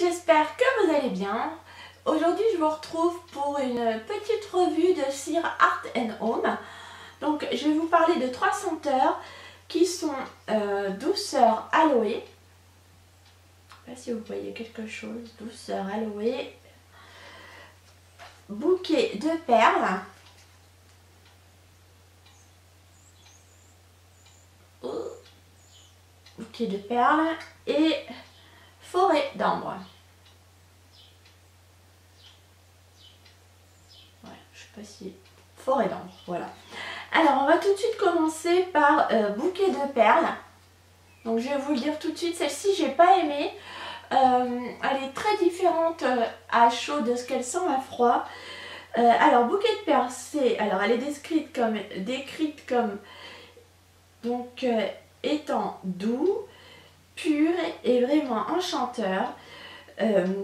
j'espère que vous allez bien. Aujourd'hui je vous retrouve pour une petite revue de cire Art & Home. Donc je vais vous parler de 3 senteurs qui sont douceur aloe. Je ne sais pas si vous voyez quelque chose. Douceur aloe. Bouquet de perles. Bouquet de perles et forêt d'ambre. Ouais, je sais pas si... Forêt d'ambre, voilà. Alors on va tout de suite commencer par bouquet de perles. Donc je vais vous le dire tout de suite, celle-ci j'ai pas aimé. Elle est très différente à chaud de ce qu'elle sent à froid. Alors bouquet de perles, elle est décrite comme donc étant doux, pur et vraiment enchanteur.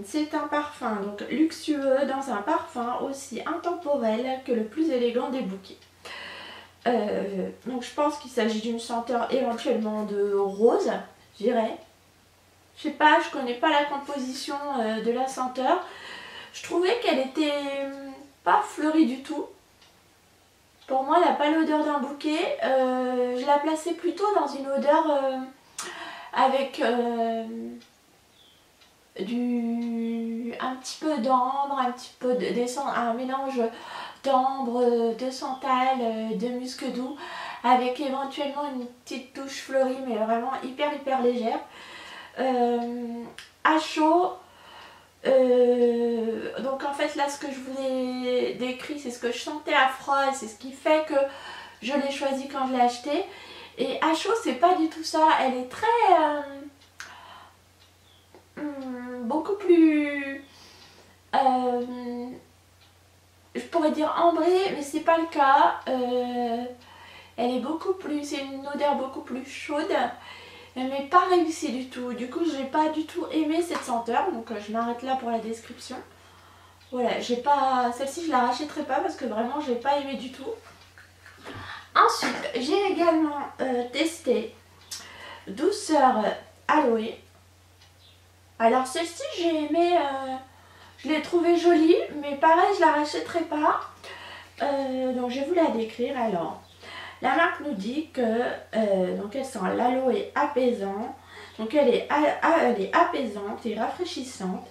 C'est un parfum donc luxueux dans un parfum aussi intemporel que le plus élégant des bouquets. Donc je pense qu'il s'agit d'une senteur éventuellement de rose, je dirais. Je sais pas, je connais pas la composition de la senteur. Je trouvais qu'elle était pas fleurie du tout. Pour moi, elle n'a pas l'odeur d'un bouquet. Je la plaçais plutôt dans une odeur avec un petit peu d'ambre, un petit peu un mélange d'ambre, de santal, de musc doux, avec éventuellement une petite touche fleurie, mais vraiment hyper légère. À chaud, donc en fait là ce que je vous ai décrit c'est ce que je sentais à froid et c'est ce qui fait que je l'ai choisi quand je l'ai acheté. Et à chaud c'est pas du tout ça, elle est très beaucoup plus je pourrais dire ambrée, mais c'est pas le cas. Elle est c'est une odeur beaucoup plus chaude, mais pas réussie du tout. Du coup j'ai pas du tout aimé cette senteur, donc je m'arrête là pour la description. Voilà, celle-ci je la rachèterai pas parce que vraiment j'ai pas aimé du tout. Ensuite j'ai également testé douceur aloe. Alors celle-ci j'ai aimé, je l'ai trouvée jolie, mais pareil je la rachèterai pas. Donc je vais vous la décrire. Alors la marque nous dit que donc elle sent l'aloe apaisant. Donc elle est apaisante et rafraîchissante.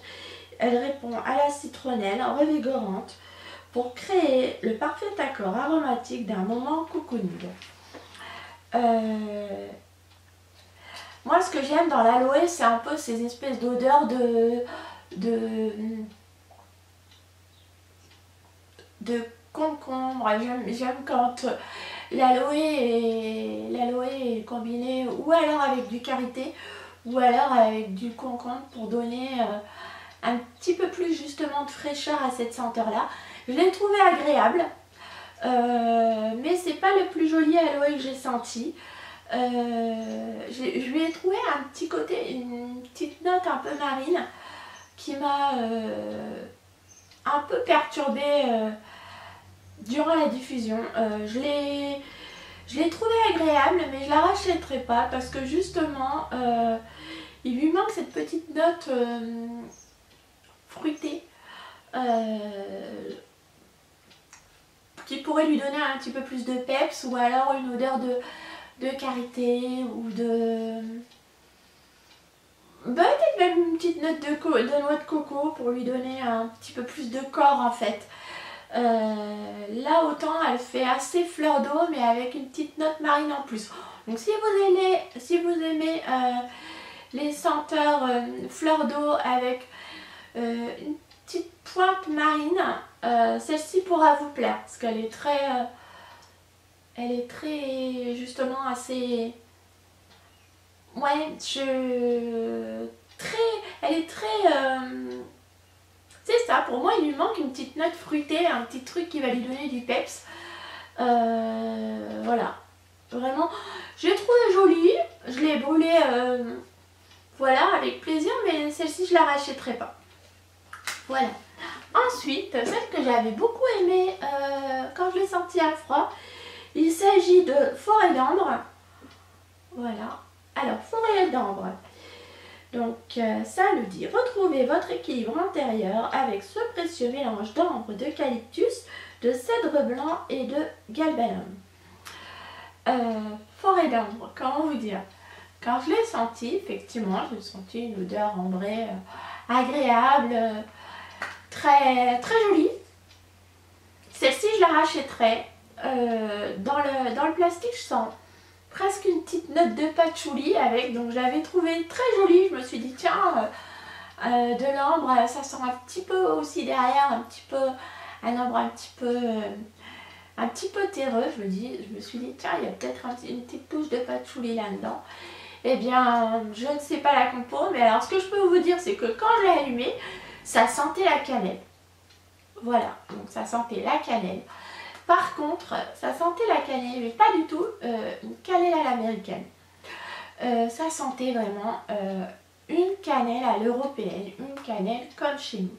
Elle répond à la citronnelle revigorante pour créer le parfait accord aromatique d'un moment cocooning. Moi ce que j'aime dans l'aloe c'est un peu ces espèces d'odeurs de concombre. J'aime quand l'aloe est combinée ou alors avec du karité ou alors avec du concombre pour donner un petit peu plus justement de fraîcheur à cette senteur là. Je l'ai trouvé agréable, mais c'est pas le plus joli aloe que j'ai senti. Je lui ai trouvé un petit côté, une petite note un peu marine qui m'a un peu perturbée durant la diffusion. Je l'ai trouvé agréable, mais je la rachèterai pas parce que justement il lui manque cette petite note fruitée qui pourrait lui donner un petit peu plus de peps, ou alors une odeur de karité ou de... peut-être même une petite note de noix de coco pour lui donner un petit peu plus de corps en fait. Là autant elle fait assez fleur d'eau mais avec une petite note marine en plus. Donc si vous aimez les senteurs fleur d'eau avec une petite pointe marine, celle-ci pourra vous plaire parce qu'elle est elle est très justement assez... Ouais, elle est très... c'est ça, pour moi il lui manque une petite note fruitée, un petit truc qui va lui donner du peps. Voilà, vraiment, je l'ai trouvé jolie, je l'ai brûlée voilà, avec plaisir, mais celle-ci je la rachèterai pas. Voilà. Ensuite, celle que j'avais beaucoup aimée quand je l'ai sentie à froid, il s'agit de forêt d'ambre. Voilà, alors forêt d'ambre. Donc ça nous dit: retrouvez votre équilibre intérieur avec ce précieux mélange d'ambre, d'eucalyptus, de cèdre blanc et de galbanum. Forêt d'ambre, comment vous dire? Quand je l'ai senti, effectivement, j'ai senti une odeur ambrée agréable, très, très jolie. Celle-ci, je la rachèterai. Dans le plastique, je sens presque une petite note de patchouli avec, donc je l'avais trouvée très jolie. Je me suis dit, tiens, de l'ambre, ça sent un petit peu aussi derrière, un ambre un petit peu terreux. Je me suis dit, tiens, il y a peut-être une petite touche de patchouli là-dedans. Eh bien, je ne sais pas la compo, mais alors ce que je peux vous dire, c'est que quand je l'ai allumé, ça sentait la cannelle. Voilà, donc ça sentait la cannelle. Par contre, ça sentait la cannelle, mais pas du tout une cannelle à l'américaine. Ça sentait vraiment une cannelle à l'européenne, une cannelle comme chez nous.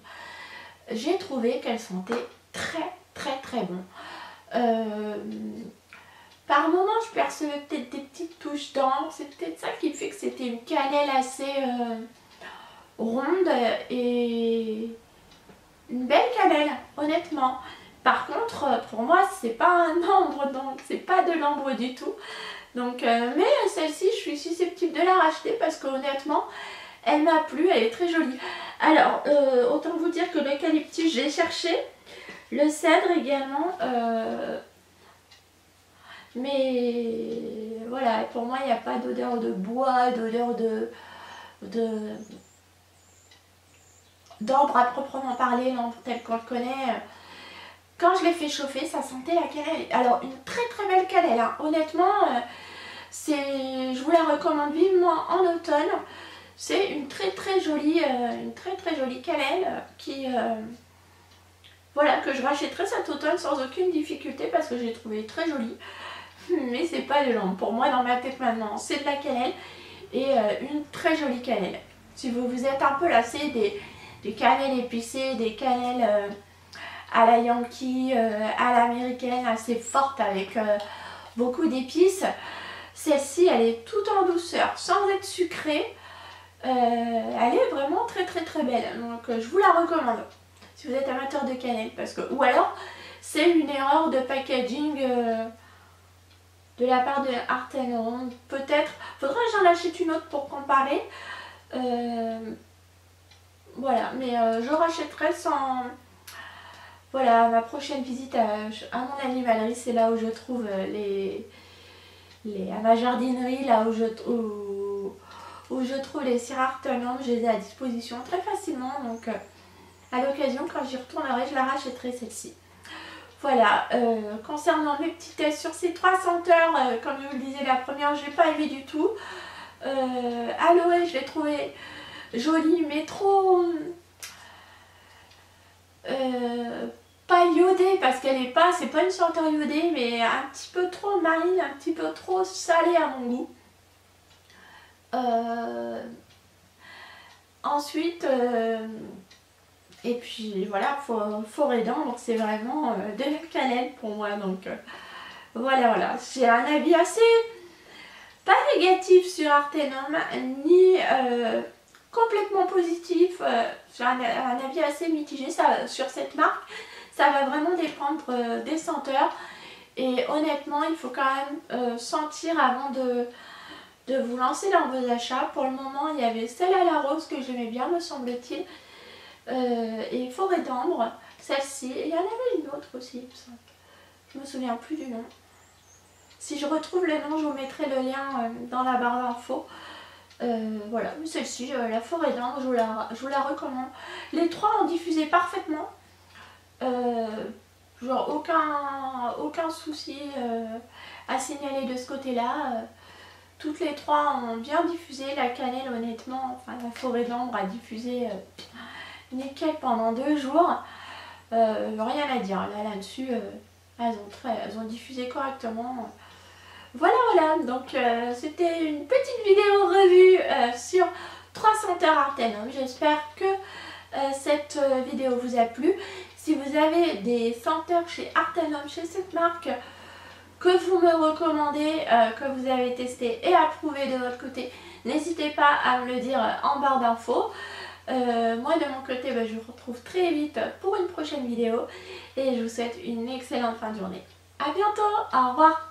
J'ai trouvé qu'elle sentait très très très bon. Par moments, je percevais peut-être des petites touches d'ambre. C'est peut-être ça qui fait que c'était une cannelle assez ronde et une belle cannelle, honnêtement. Par contre, pour moi, c'est pas un ambre, donc c'est pas de l'ambre du tout. Donc, mais celle-ci, je suis susceptible de la racheter parce qu'honnêtement, elle m'a plu, elle est très jolie. Alors, autant vous dire que l'eucalyptus, j'ai cherché. Le cèdre également. Mais voilà, pour moi, il n'y a pas d'odeur de bois, d'odeur d'ambre à proprement parler, l'ambre tel qu'on le connaît. Quand je l'ai fait chauffer, ça sentait la cannelle. Alors, une très très belle cannelle, hein. Honnêtement, je vous la recommande vivement en automne. C'est une très très jolie cannelle qui... voilà, que je rachèterai cet automne sans aucune difficulté parce que j'ai trouvé très jolie. Mais c'est pas de l'ambre. Pour moi, dans ma tête maintenant, c'est de la cannelle et une très jolie cannelle. Si vous êtes un peu lassé des cannelles épicées, des cannelles à la Yankee, à l'américaine, assez forte avec beaucoup d'épices, celle-ci, elle est tout en douceur, sans être sucrée. Elle est vraiment très très très belle. Donc je vous la recommande si vous êtes amateur de cannelle. Ou alors, c'est une erreur de packaging de la part de Art & Home. Peut-être, faudra que j'en achète une autre pour comparer. Voilà, mais je rachèterai sans... Voilà, ma prochaine visite à mon animalerie, c'est là où je trouve à ma jardinerie, là où je trouve les cires Art & Home. Je les ai à disposition très facilement, donc à l'occasion, quand j'y retournerai, je la rachèterai celle-ci. Voilà, concernant mes petits tests sur ces 3 senteurs, comme je vous le disais, la première, je n'ai pas aimé du tout. Aloe, je l'ai trouvée jolie, mais trop... pas iodée, parce qu'elle est pas, c'est pas une senteur iodée, mais un petit peu trop marine, un petit peu trop salée à mon goût. Ensuite, et puis voilà, forêt d'ambre, c'est vraiment de la cannelle pour moi. Donc voilà, j'ai un avis assez, pas négatif sur Art & Home, ni complètement positif. J'ai un avis assez mitigé sur cette marque. Ça va vraiment dépendre des senteurs. Et honnêtement, il faut quand même sentir avant de vous lancer dans vos achats. Pour le moment, il y avait celle à la rose que j'aimais bien, me semble-t-il. Et forêt d'ambre, celle-ci. Et il y en avait une autre aussi. Je me souviens plus du nom. Si je retrouve le nom, je vous mettrai le lien dans la barre d'infos. Voilà, celle-ci, la forêt d'ambre, je vous la recommande. Les 3 ont diffusé parfaitement. Genre aucun souci à signaler de ce côté-là. Toutes les 3 ont bien diffusé. La cannelle, honnêtement, enfin la forêt d'ambre a diffusé nickel pendant 2 jours. Rien à dire là-dessus. Elles ont diffusé correctement. Voilà, donc c'était une petite vidéo revue sur 3 senteurs Art & Home. J'espère que cette vidéo vous a plu. Si vous avez des senteurs chez Art & Home, chez cette marque, que vous me recommandez, que vous avez testé et approuvé de votre côté, n'hésitez pas à me le dire en barre d'infos. Moi de mon côté, je vous retrouve très vite pour une prochaine vidéo et je vous souhaite une excellente fin de journée. A bientôt, au revoir.